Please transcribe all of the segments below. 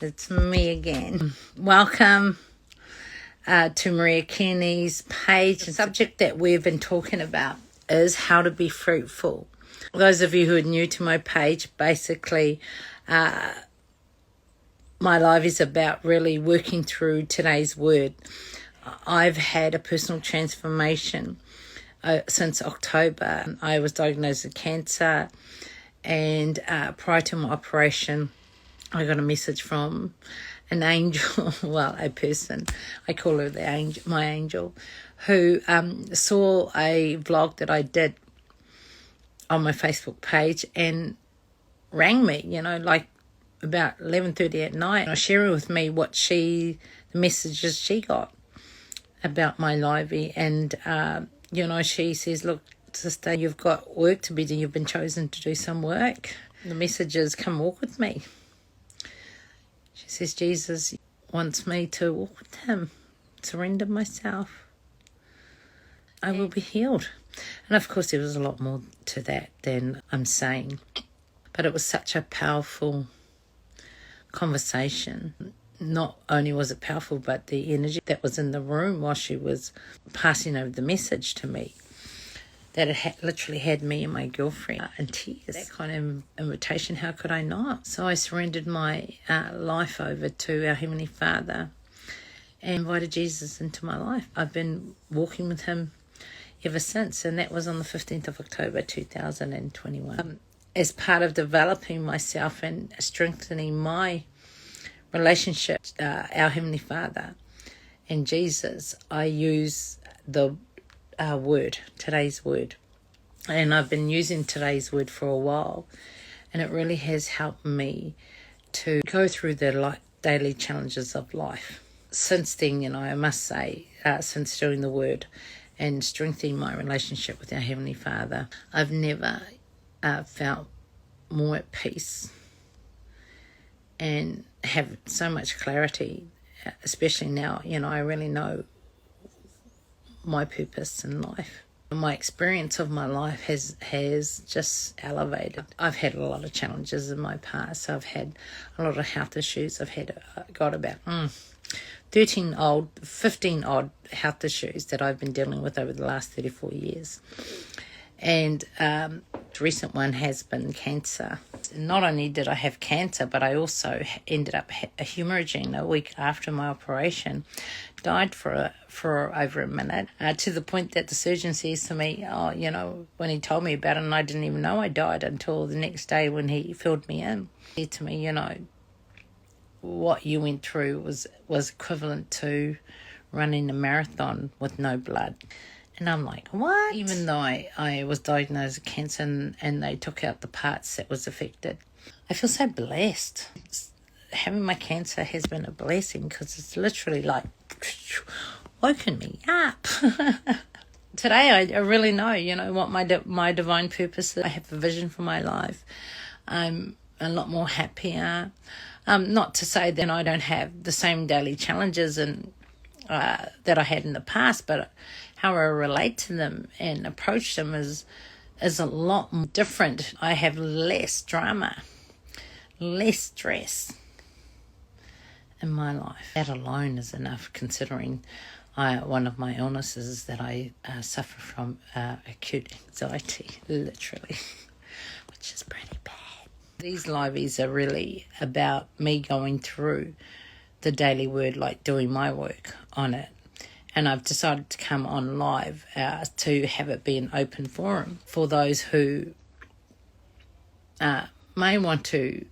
It's me again. Welcome to Maria Kieni's page. The subject that we've been talking about is how to be fruitful. Those of you who are new to my page, basically my life is about really working through today's word. I've had a personal transformation since October. I was diagnosed with cancer, and prior to my operation, I got a message from an angel, well, a person, I call her the angel, my angel, who saw a vlog that I did on my Facebook page and rang me, like about 11:30 at night, sharing with me the messages she got about my livey. And, she says, look, sister, you've got work to be done. You've been chosen to do some work. The messages, come walk with me. She says, Jesus wants me to walk with him, surrender myself. I will be healed. And of course, there was a lot more to that than I'm saying. But it was such a powerful conversation. Not only was it powerful, but the energy that was in the room while she was passing over the message to me, that it literally had me and my girlfriend in tears. That kind of invitation, how could I not? So I surrendered my life over to our Heavenly Father and invited Jesus into my life. I've been walking with him ever since, and that was on the 15th of October 2021. As part of developing myself and strengthening my relationship, our Heavenly Father and Jesus, I use the word, today's word. And I've been using today's word for a while, and it really has helped me to go through the daily challenges of life. Since then, I must say, since doing the word and strengthening my relationship with our Heavenly Father, I've never felt more at peace and have so much clarity, especially now. I really know my purpose in life. My experience of my life has just elevated. I've had a lot of challenges in my past. I've had a lot of health issues. I've got about 15 odd health issues that I've been dealing with over the last 34 years. And the recent one has been cancer. Not only did I have cancer, but I also ended up hemorrhaging a week after my operation. Died for over a minute, to the point that the surgeon says to me, when he told me about it, and I didn't even know I died until the next day when he filled me in. He said to me, what you went through was equivalent to running a marathon with no blood. And I'm like, what? Even though I was diagnosed with cancer and they took out the parts that was affected, I feel so blessed. Having my cancer has been a blessing, because it's literally like woken me up. Today I really know, what my divine purpose is. I have a vision for my life. I'm a lot more happier. Not to say that I don't have the same daily challenges and that I had in the past, but how I relate to them and approach them is a lot different. I have less drama, less stress in my life. That alone is enough, considering one of my illnesses is that I suffer from acute anxiety, literally, which is pretty bad. These lives are really about me going through the daily word, like doing my work on it. And I've decided to come on live to have it be an open forum for those who may want to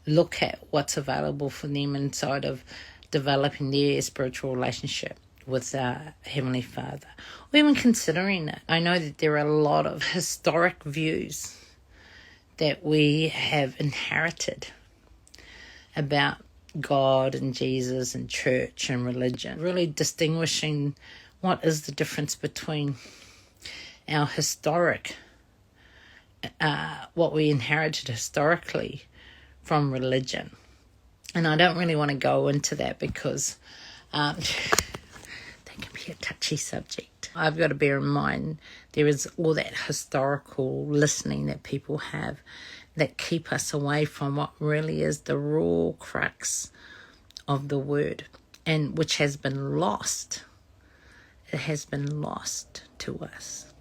look at what's available for them inside of developing their spiritual relationship with Heavenly Father, or even considering it. I know that there are a lot of historic views that we have inherited about God and Jesus and church and religion, really distinguishing what is the difference between our historic, what we inherited historically from religion. And I don't really want to go into that because that can be a touchy subject. I've got to bear in mind there is all that historical listening that people have that keep us away from what really is the raw crux of the word, and which has been lost. It has been lost to us.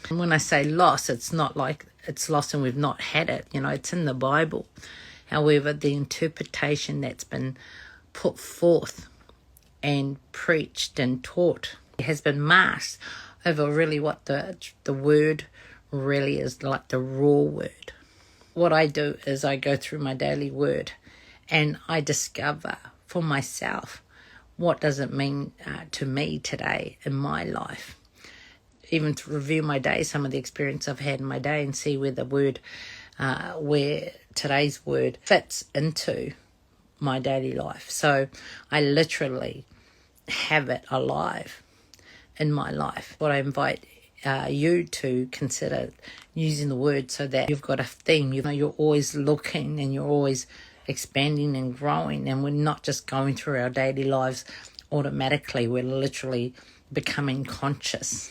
And when I say lost, it's not like it's lost and we've not had it. It's in the Bible. However, the interpretation that's been put forth and preached and taught has been masked over really what the word really is, like the raw word. What I do is I go through my daily word and I discover for myself what does it mean to me today in my life. Even to review my day, some of the experience I've had in my day, and see where the word, where today's word fits into my daily life. So I literally have it alive in my life. What I invite you to consider using the word so that you've got a theme. You're always looking and you're always expanding and growing, and we're not just going through our daily lives automatically. We're literally becoming conscious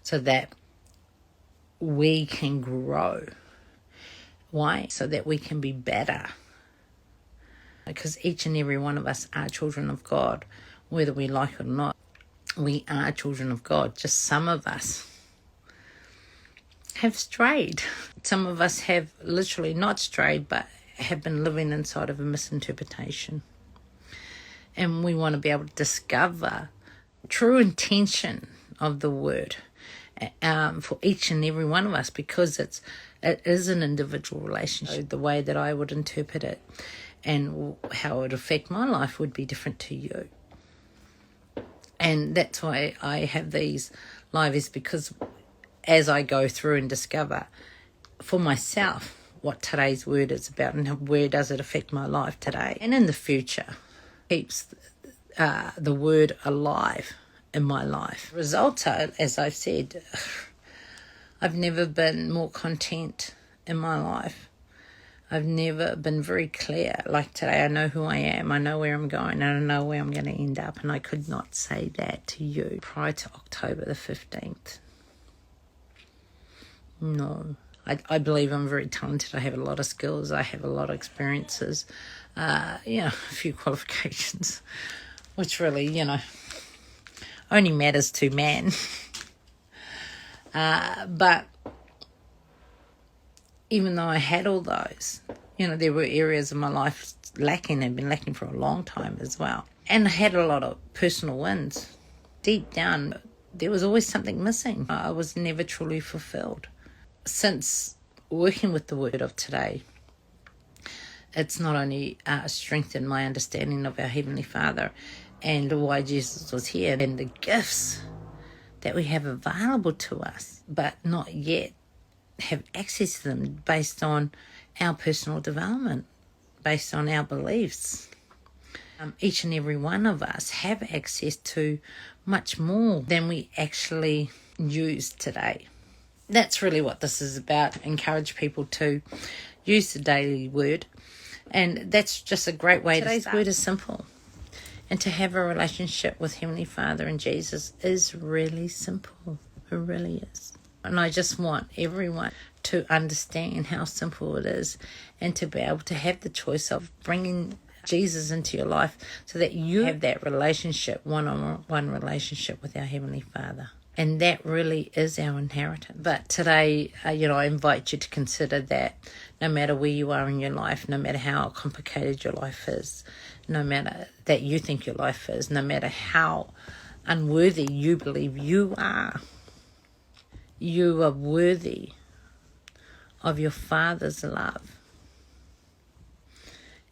so that we can grow. Why? So that we can be better. Because each and every one of us are children of God, whether we like it or not. We are children of God. Just some of us have strayed. Some of us have literally not strayed, but have been living inside of a misinterpretation. And we want to be able to discover true intention of the word for each and every one of us, because it is an individual relationship. The way that I would interpret it and how it would affect my life would be different to you. And that's why I have these lives, because as I go through and discover for myself what today's word is about and where does it affect my life today and in the future, keeps the word alive in my life. Results are, as I've said, I've never been more content in my life. I've never been very clear. Like today, I know who I am, I know where I'm going, and I know where I'm going to end up, and I could not say that to you prior to October the 15th. No. I believe I'm very talented. I have a lot of skills. I have a lot of experiences. A few qualifications, which really, only matters to man. But even though I had all those, there were areas of my life lacking and been lacking for a long time as well. And I had a lot of personal wins. Deep down, there was always something missing. I was never truly fulfilled. Since working with the word of today, it's not only strengthened my understanding of our Heavenly Father and why Jesus was here and the gifts that we have available to us, but not yet have access to them based on our personal development, based on our beliefs. Each and every one of us have access to much more than we actually use today. That's really what this is about. Encourage people to use the daily word, and that's just a great way to start. Today's word is simple, and to have a relationship with Heavenly Father and Jesus is really simple. It really is. And I just want everyone to understand how simple it is, and to be able to have the choice of bringing Jesus into your life so that you have that relationship, one-on-one relationship with our Heavenly Father. And that really is our inheritance. But today, I invite you to consider that no matter where you are in your life, no matter how complicated your life is, no matter that you think your life is, no matter how unworthy you believe you are worthy of your Father's love.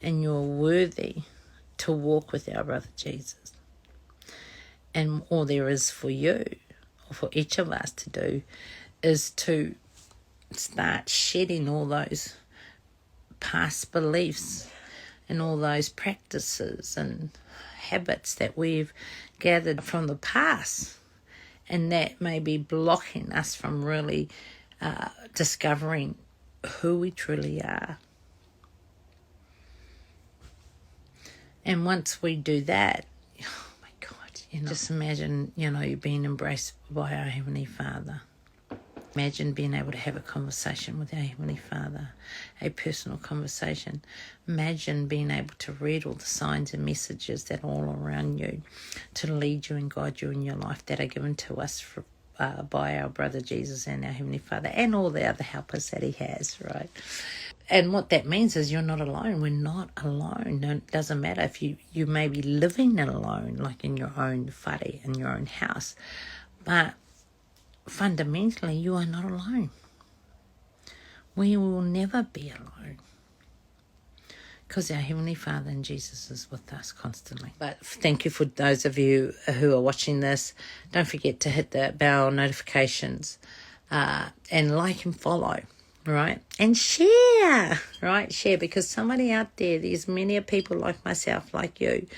And you're worthy to walk with our brother Jesus. And all there is for you, or for each of us to do, is to start shedding all those past beliefs and all those practices and habits that we've gathered from the past, and that may be blocking us from really discovering who we truly are. And once we do that, oh my God, Just imagine, you being embraced by our Heavenly Father. Imagine being able to have a conversation with our Heavenly Father, a personal conversation. Imagine being able to read all the signs and messages that are all around you to lead you and guide you in your life that are given to us by our brother Jesus and our Heavenly Father and all the other helpers that He has, right? And what that means is you're not alone. We're not alone. It doesn't matter if you may be living alone, like in your own whare, in your own house, but fundamentally, you are not alone. We will never be alone because our Heavenly Father and Jesus is with us constantly. But thank you for those of you who are watching this. Don't forget to hit the bell notifications and like and follow, right? And share, right? Share, because somebody out there's many people like myself, like you,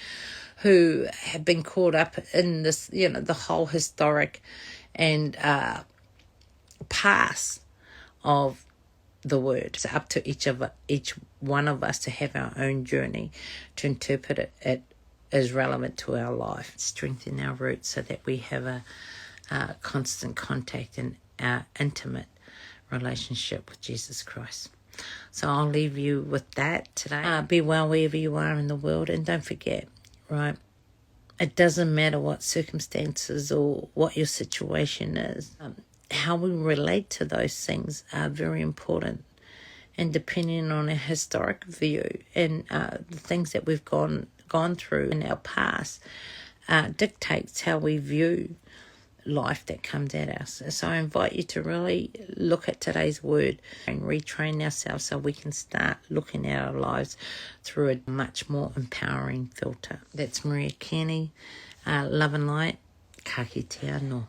who have been caught up in this, the whole historic and past of the word. It's up to each one of us to have our own journey to interpret it as relevant to our life, strengthen our roots so that we have a constant contact and intimate relationship with Jesus Christ. So I'll leave you with that today. Be well wherever you are in the world, and don't forget, right? It doesn't matter what circumstances or what your situation is. How we relate to those things are very important. And depending on a historic view and the things that we've gone through in our past, dictates how we view life that comes at us. So I invite you to really look at today's word and retrain ourselves so we can start looking at our lives through a much more empowering filter. That's Maria Kieni, love and light, ka kite anō.